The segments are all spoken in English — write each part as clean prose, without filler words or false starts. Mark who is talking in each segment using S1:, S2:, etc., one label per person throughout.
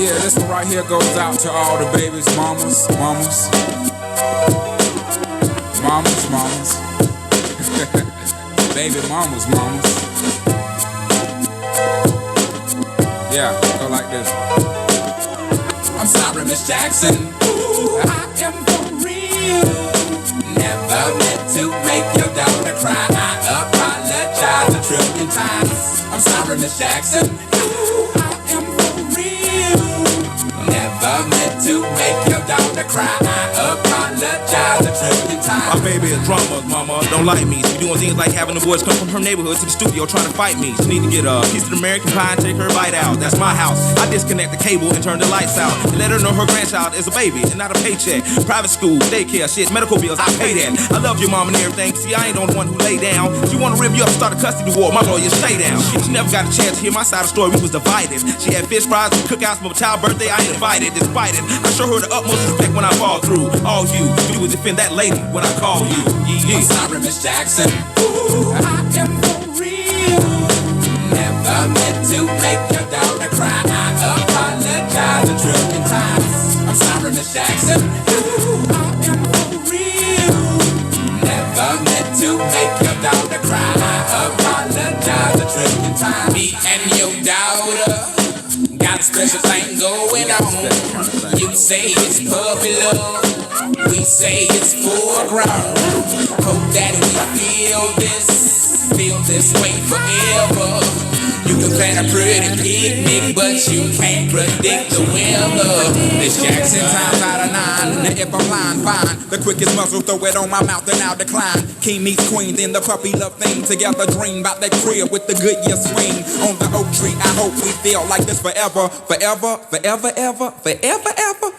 S1: Yeah, this one right here goes out to all the babies, mamas. Baby mamas. Yeah, go like this. I'm sorry, Miss Jackson. Ooh, I am for real. Never meant to make your daughter cry. I apologize a trillion times. I'm sorry, Miss Jackson. Ooh, I am for real. Never meant to make your daughter cry. I apologize a trillion times.
S2: My baby is drama, mama, don't like me. She doing things like having the boys come from her neighborhood to the studio trying to fight me. She need to get a piece of the American pie and take her bite out. That's my house. I disconnect the cable and turn the lights out and let her know her grandchild is a baby and not a paycheck. Private school, daycare, shit, medical bills, I pay that. I love your mom and everything. See, I ain't the only one who lay down. She wanna rip you up, start a custody war. My lawyer, stay down. She never got a chance to hear my side of the story. We was divided. She had fish fries and cookouts for my child's birthday. I ain't invited. Despite it, I show her the utmost respect when I fall through. All you would defend that lady when I call you.
S1: I'm sorry, Miss Jackson. Ooh, I am for real. Never meant to make your daughter cry. I apologize a trillion times. I'm sorry, Miss Jackson. Ooh, I am for real. Never meant to make your daughter cry. I apologize a trillion times. Me and your daughter got a special thing going on. You say it's puppy love. We say it's foreground. Hope that we feel this way forever. You can plan a pretty picnic, but you can't predict the weather. This Jackson times out of 9. Now if I'm lying, fine. The quickest muzzle, throw it on my mouth and I'll decline. King meets queen, then the puppy love thing. Together dream about that crib with the Goodyear swing. On the oak tree, I hope we feel like this forever. Forever.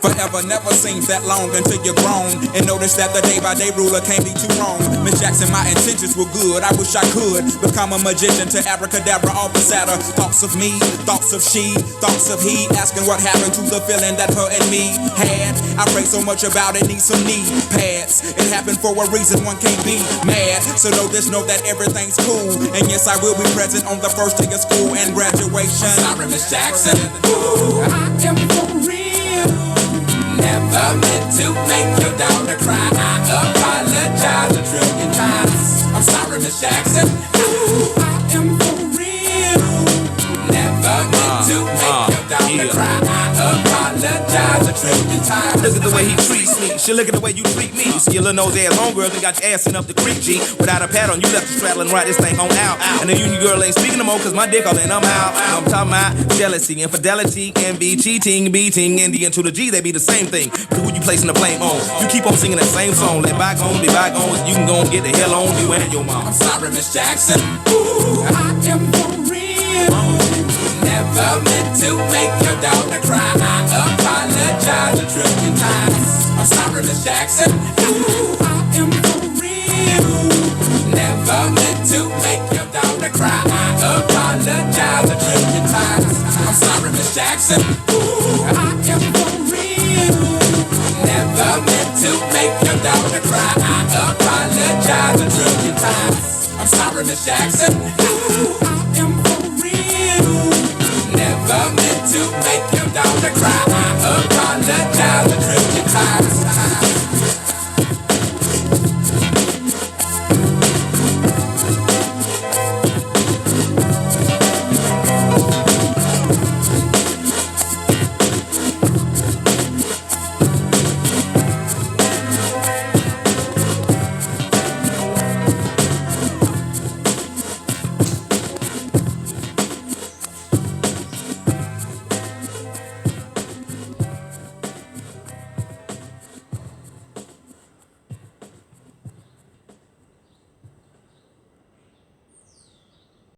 S1: Forever never seems that long until you're grown. And notice that the day-by-day ruler can't be too wrong. Miss Jackson, my intentions were good. I wish I could become a magician to abracadabra all the sadder. Thoughts of me, thoughts of she, thoughts of he. Asking what happened to the feeling that her and me had. I pray so much about it, need some knee pads. It happened for a reason, one can't be mad. So know that everything's cool. And yes, I will be present on the first day of school and graduation. I'm sorry, Miss Jackson. Ooh, I am for real. Never meant to make your daughter cry. I apologize a trillion times. I'm sorry, Miss Jackson. Ooh, I am for real. Never meant to make your daughter cry. I apologize a trillion times.
S2: Look at the way he treats me. She look at the way you treat me. You see your little nose ass homegirl and got your ass in up the creek, G. Without a pad on, you left the straddle and ride this thing on out. And the union girl ain't speaking no more cause my dick all in, I'm out. I'm talking about jealousy, infidelity, envy, cheating, beating, and the N to the G, they be the same thing. But who you placing the blame on? You keep on singing that same song. Let bygones be bygones. You can go and get the hell on you and your mom.
S1: I'm sorry, Miss Jackson. Ooh, I am for real. Never meant to make your daughter cry. I apologize a trillion times. I'm sorry, Miss Jackson. Ooh, I am for real. Never meant to make your daughter cry. I apologize a trillion times. I'm sorry, Miss Jackson. Ooh, I am for real. Never meant to make your daughter cry. I apologize a trillion times. I'm sorry, Miss Jackson. Ooh, I am for real. Never meant to make your daughter cry. I apologize a trillion times.